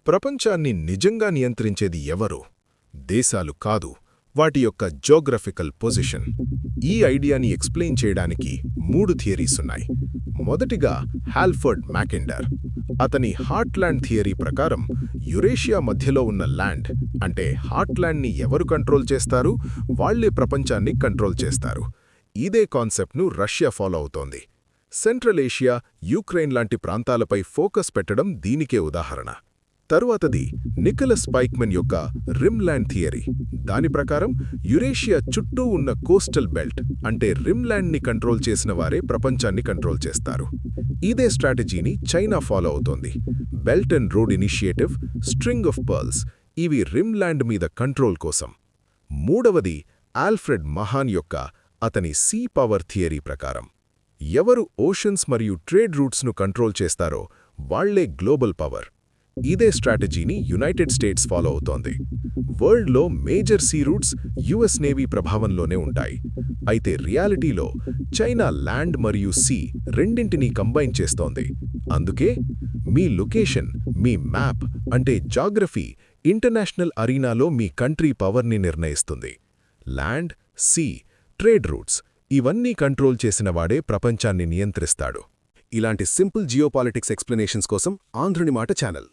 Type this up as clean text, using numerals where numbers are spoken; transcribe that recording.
ప్రపంచాన్ని నిజంగా నియంత్రించేది ఎవరు? దేశాలు కాదు, వాటి యొక్క జోగ్రఫికల్ పొజిషన్. ఈ ఐడియాని ఎక్స్ప్లెయిన్ చేయడానికి 3 థియరీస్ ఉన్నాయి. మొదటిగా హాల్ఫర్డ్ మ్యాకిండర్. అతని హార్ట్లాండ్ థియరీ ప్రకారం యురేషియా మధ్యలో ఉన్న ల్యాండ్ అంటే హార్ట్లాండ్ని ఎవరు కంట్రోల్ చేస్తారు? వాళ్లే ప్రపంచాన్ని కంట్రోల్ చేస్తారు. ఇదే కాన్సెప్ట్ను రష్యా ఫాలో అవుతోంది. సెంట్రల్ ఏషియా, యుక్రెయిన్ లాంటి ప్రాంతాలపై ఫోకస్ పెట్టడం దీనికే ఉదాహరణ. తరువాతది నికోలస్ పైక్మెన్ యొక్క రిమ్ల్యాండ్ థియరీ. దాని ప్రకారం యురేషియా చుట్టూ ఉన్న కోస్టల్ బెల్ట్ అంటే రిమ్ల్యాండ్ని కంట్రోల్ చేసిన వారే ప్రపంచాన్ని కంట్రోల్ చేస్తారు. ఇదే స్ట్రాటజీని చైనా ఫాలో అవుతోంది. Belt and road initiative, string of pearls ఇవి రిమ్ల్యాండ్ మీద కంట్రోల్ కోసం. మూడవది ఆల్ఫ్రెడ్ మహాన్ యొక్క అతని సీ పవర్ థియరీ ప్రకారం ఎవరు ఓషన్స్ మరియు ట్రేడ్ రూట్స్ను కంట్రోల్ చేస్తారో వాళ్లే గ్లోబల్ పవర్. ఇదే స్ట్రాటజీని యునైటెడ్ స్టేట్స్ ఫాలో అవుతోంది. వరల్డ్లో major sea routes US navy ప్రభావంలోనే ఉంటాయి. అయితే రియాలిటీలో చైనా ల్యాండ్ మరియు సీ రెండింటినీ కంబైన్ చేస్తోంది. అందుకే మీ లొకేషన్, మీ మ్యాప్ అంటే జాగ్రఫీ ఇంటర్నేషనల్ అరీనాలో మీ కంట్రీ పవర్ని నిర్ణయిస్తుంది. ల్యాండ్, సీ, ట్రేడ్ రూట్స్ ఇవన్నీ కంట్రోల్ చేసినవాడే ప్రపంచాన్ని నియంత్రిస్తాడు. ఇలాంటి సింపుల్ జియోపాలిటిక్స్ ఎక్స్ప్లెనేషన్స్ కోసం ఆంధ్రుని మాట ఛానల్